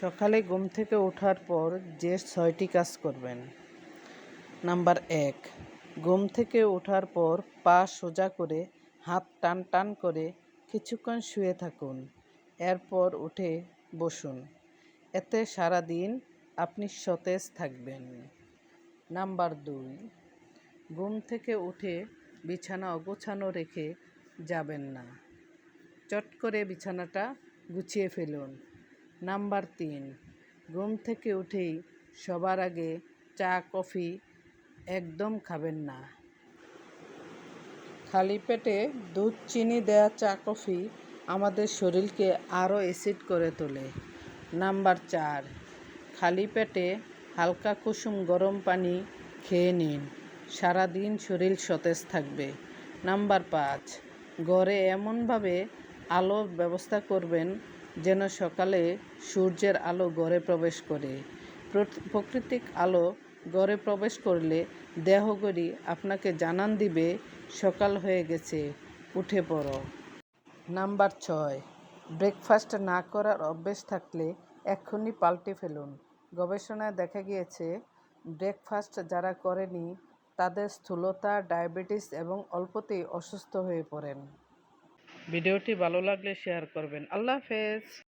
সকালে ঘুম থেকে ওঠার পর যে ৬টি কাজ করবেন। নাম্বার ১, ঘুম থেকে ওঠার পর পা সোজা করে হাত টান টান করে কিছুক্ষণ শুয়ে থাকুন। এরপর উঠে বসুন। এতে সারাদিন আপনি সতেজ থাকবেন। নাম্বার ২, ঘুম থেকে উঠে বিছানা অগোছানো রেখে যাবেন না। চট করে বিছানাটা গুছিয়ে ফেলুন। নাম্বার ৩, ঘুম থেকে উঠেই সবার আগে চা কফি একদম খাবেন না। খালি পেটে দুধ চিনি দেয়া চা কফি আমাদের শরীরকে আরও অ্যাসিড করে তোলে। নাম্বার ৪, খালি পেটে হালকা কুসুম গরম পানি খেয়ে নিন। সারাদিন শরীর সতেজ থাকবে। নাম্বার ৫, ঘরে এমনভাবে আলোর ব্যবস্থা করবেন যেন সকালে সূর্যের আলো ঘরে প্রবেশ করে। প্রাকৃতিক আলো ঘরে প্রবেশ করলে দেহঘড়ি আপনাকে জানান দিবে সকাল হয়ে গেছে, উঠে পড়ো। নাম্বার ৬, ব্রেকফাস্ট না করার অভ্যেস থাকলে এক্ষুনি পাল্টে ফেলুন। গবেষণায় দেখা গিয়েছে ব্রেকফাস্ট যারা করেনি তাদের স্থূলতা, ডায়াবেটিস এবং অল্পতেই অসুস্থ হয়ে পড়েন। ভিডিওটি ভালো লাগলে শেয়ার করবেন। আল্লাহ হাফেজ।